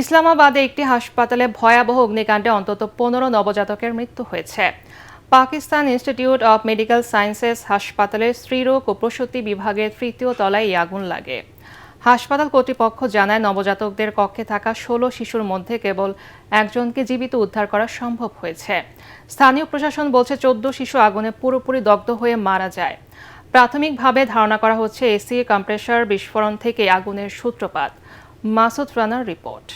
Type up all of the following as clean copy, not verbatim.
ইসলামাবাদে একটি হাসপাতালে ভয়াবহ অগ্নিকাণ্ডে অন্তত ১৫ নবজাতকের মৃত্যু হয়েছে। Pakistan institute of medical sciences হাসপাতালের স্ত্রীরোগ ও প্রসূতি বিভাগের তৃতীয় তলায় এই আগুন লাগে। হাসপাতাল কর্তৃপক্ষ জানায়, নবজাতকদের কক্ষে থাকা ১৬ শিশুর মধ্যে কেবল একজনকে জীবিত উদ্ধার করা সম্ভব হয়েছে। স্থানীয় প্রশাসন বলছে ১৪ শিশু আগুনে পুরোপুরি দগ্ধ হয়ে মারা যায়। প্রাথমিকভাবে ধারণা করা হচ্ছে এসি কম্প্রেসার বিস্ফোরণ থেকে আগুনের সূত্রপাত। মাসুদ রানার রিপোর্ট।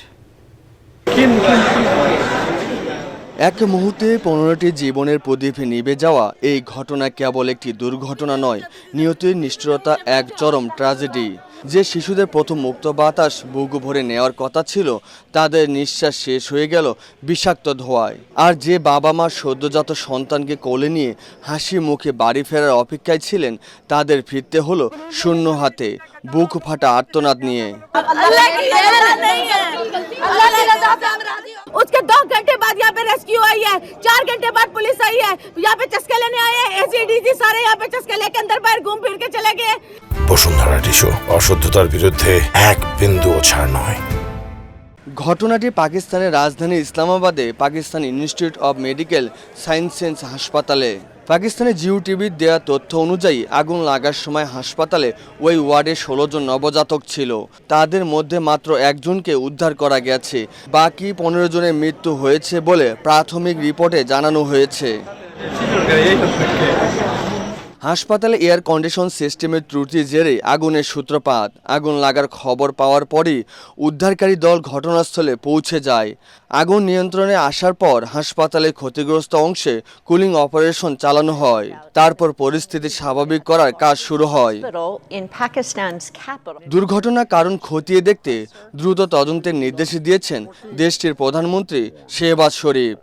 এক মুহূর্তে ১৫টি জীবনের প্রদীপ নিভে যাওয়া এই ঘটনা কেবল একটি দুর্ঘটনা নয়, নিহতের নিষ্ঠুরতা এক চরম ট্র্যাজেডি। যে শিশুদের প্রথম মুক্ত বাতাস বুক ভরে নেওয়ার কথা ছিল, তাদের নিঃশ্বাস শেষ হয়ে গেল বিষাক্ত ধোঁয়ায়। আর যে বাবা মা সদ্যজাত সন্তানকে কোলে নিয়ে হাসি মুখে বাড়ি ফেরার অপেক্ষায় ছিলেন, তাদের ফিরতে হলো শূন্য হাতে, বুক ফাটা আর্তনাদ নিয়ে। उसके 2 घंटे बाद यहाँ पे रेस्क्यू आई है, 4 घंटे बाद पुलिस आई है, यहाँ पे चस्के लेने आए हैं, एसीडीसी सारे यहाँ पे चस्के लेके अंदर बाहर घूम फिर के चले गए। বসুন্ধরা টিস্যু অশুদ্ধতার বিরুদ্ধে এক বিন্দুও ছাড় নয়। ঘটনাটি পাকিস্তানের রাজধানী ইসলামাবাদে Pakistan institute of medical sciences হাসপাতালে। পাকিস্তানের জিও টিভির দেওয়া তথ্য অনুযায়ী আগুন লাগার সময় হাসপাতালে ওই ওয়ার্ডে ১৬ জন নবজাতক ছিল। তাদের মধ্যে মাত্র একজনকে উদ্ধার করা গেছে, বাকি ১৫ জনের মৃত্যু হয়েছে বলে প্রাথমিক রিপোর্টে জানানো হয়েছে। হাসপাতালে এয়ার কন্ডিশন সিস্টেমের ত্রুটির জেরে আগুনের সূত্রপাত। আগুন লাগার খবর পাওয়ার পরই উদ্ধারকারী দল ঘটনাস্থলে পৌঁছে যায়। আগুন নিয়ন্ত্রণে আসার পর হাসপাতালের ক্ষতিগ্রস্ত অংশে কুলিং অপারেশন চালানো হয়। তারপর পরিস্থিতি স্বাভাবিক করার কাজ শুরু হয়। দুর্ঘটনার কারণ খতিয়ে দেখতে দ্রুত তদন্তের নির্দেশ দিয়েছেন দেশটির প্রধানমন্ত্রী শেহবাজ শরীফ।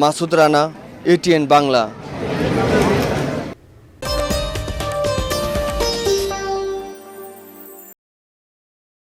মাসুদ রানা, এটিএন বাংলা।